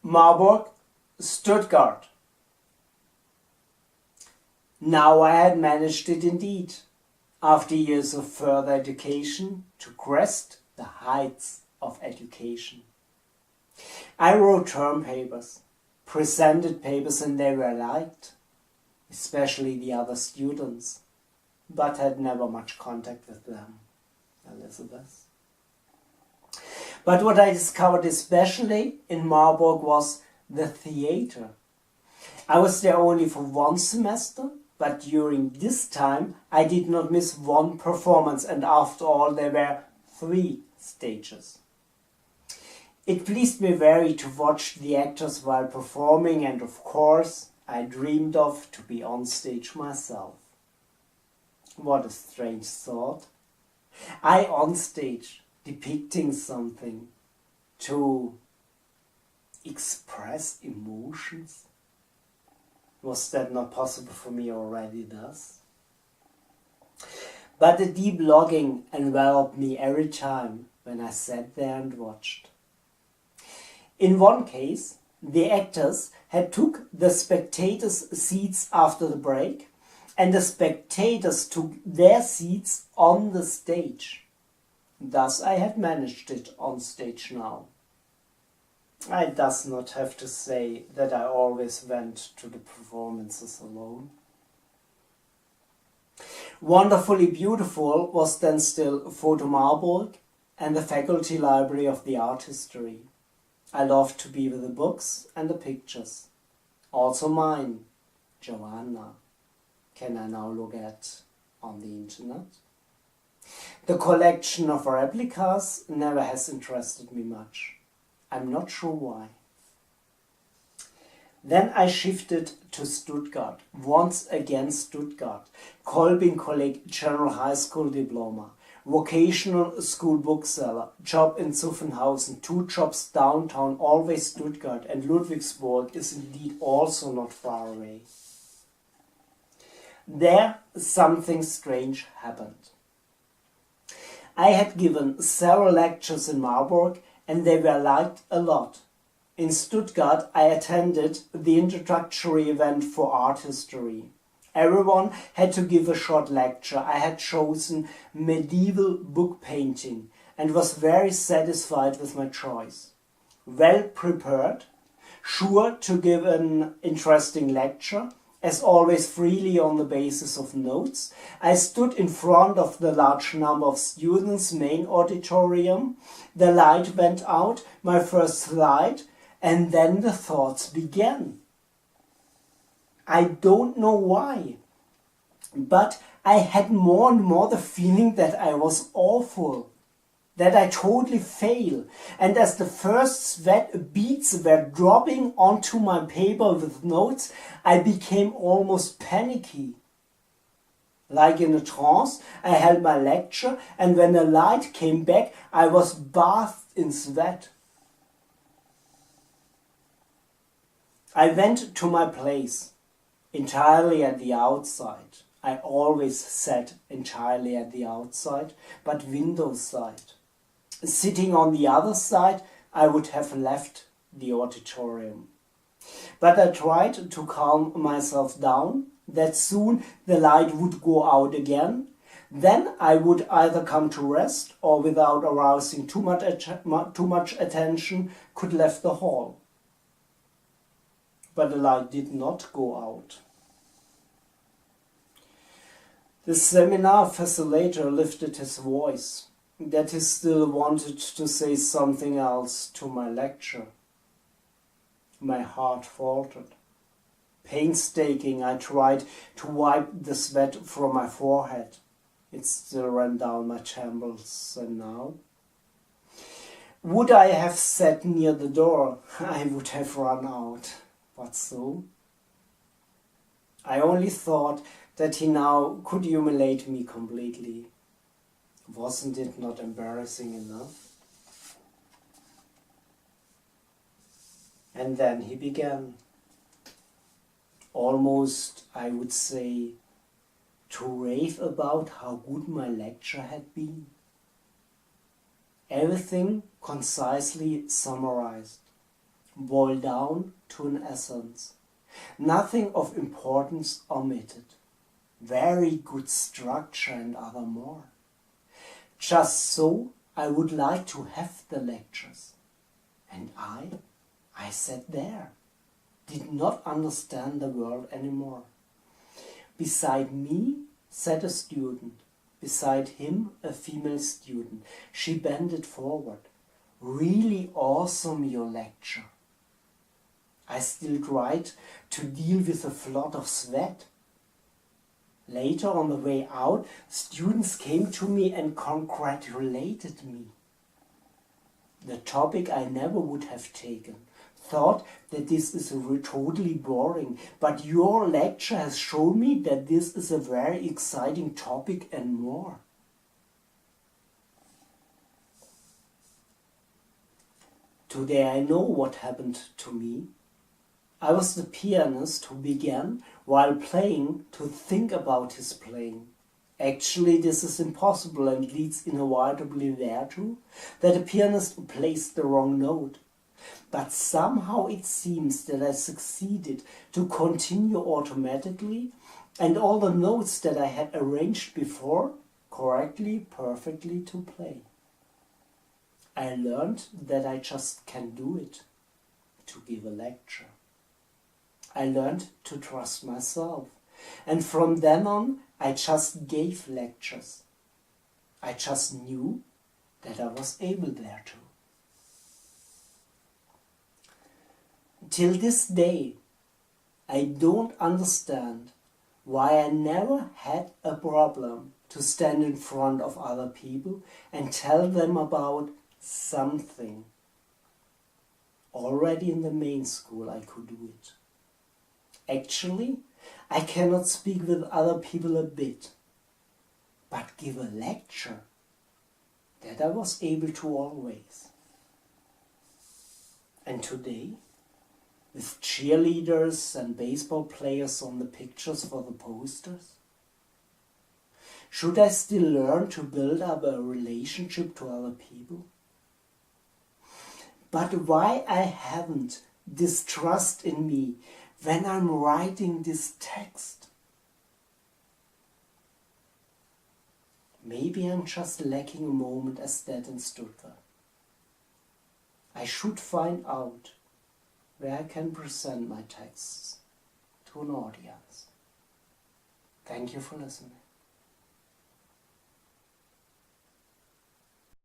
Marburg, Stuttgart. Now I had managed it indeed, after years of further education, to crest the heights of education. I wrote term papers, presented papers, and they were liked, especially the other students, but had never much contact with them, Elizabeth. But what I discovered especially in Marburg was the theater. I was there only for one semester, but during this time I did not miss one performance, and after all there were 3 stages. It pleased me very to watch the actors while performing, and of course I dreamed of to be on stage myself. What a strange thought. I on stage, depicting something, to express emotions. Was that not possible for me already thus? But a deep longing enveloped me every time when I sat there and watched. In one case, the actors had took the spectators' seats after the break, and the spectators took their seats on the stage. Thus I had managed it on stage now. I does not have to say that I always went to the performances alone. Wonderfully beautiful was then still Photo Marburg and the faculty library of the art history. I loved to be with the books and the pictures. Also mine, Joanna, can I now look at on the internet. The collection of replicas never has interested me much. I'm not sure why. Then I shifted to Stuttgart, once again Stuttgart, Kolbing Kolleg General High School diploma, vocational school bookseller, job in Zuffenhausen, 2 jobs downtown, always Stuttgart, and Ludwigsburg is indeed also not far away. There something strange happened. I had given several lectures in Marburg and they were liked a lot. In Stuttgart I attended the introductory event for art history. Everyone had to give a short lecture. I had chosen medieval book painting and was very satisfied with my choice. Well prepared, sure to give an interesting lecture, as always freely on the basis of notes, I stood in front of the large number of students' main auditorium. The light went out, my first slide, and then the thoughts began. I don't know why, but I had more and more the feeling that I was awful, that I totally fail, and as the first sweat beads were dropping onto my paper with notes, I became almost panicky. Like in a trance, I held my lecture, and when the light came back, I was bathed in sweat. I went to my place, entirely at the outside. I always sat entirely at the outside, but window side. Sitting on the other side, I would have left the auditorium. But I tried to calm myself down, that soon the light would go out again. Then I would either come to rest or without arousing too much attention could leave the hall. But the light did not go out. The seminar facilitator lifted his voice, that he still wanted to say something else to my lecture. My heart faltered. Painstaking, I tried to wipe the sweat from my forehead. It still ran down my temples, and now? Would I have sat near the door, I would have run out. But so? I only thought that he now could humiliate me completely. Wasn't it not embarrassing enough? And then he began. Almost, I would say, to rave about how good my lecture had been. Everything concisely summarized. boil down to an essence. Nothing of importance omitted. Very good structure and other more. Just so I would like to have the lectures. And I sat there, did not understand the world anymore. Beside me sat a student, beside him a female student. She bended forward. Really awesome, your lecture. I still tried to deal with a flood of sweat. Later, on the way out, students came to me and congratulated me. The topic I never would have taken. Thought that this is totally boring, but your lecture has shown me that this is a very exciting topic and more. Today I know what happened to me. I was the pianist who began, while playing, to think about his playing. Actually, this is impossible and leads inevitably thereto that a pianist plays the wrong note. But somehow it seems that I succeeded to continue automatically, and all the notes that I had arranged before correctly, perfectly to play. I learned that I just can do it, to give a lecture. I learned to trust myself, and from then on I just gave lectures. I just knew that I was able thereto. Till this day, I don't understand why I never had a problem to stand in front of other people and tell them about something. Already in the main school I could do it. Actually, I cannot speak with other people a bit, but give a lecture, that I was able to always. And today, with cheerleaders and baseball players on the pictures for the posters, should I still learn to build up a relationship to other people? But why I haven't this trust in me when I'm writing this text? Maybe I'm just lacking a moment as that in Stuttgart. I should find out where I can present my texts to an audience. Thank you for listening.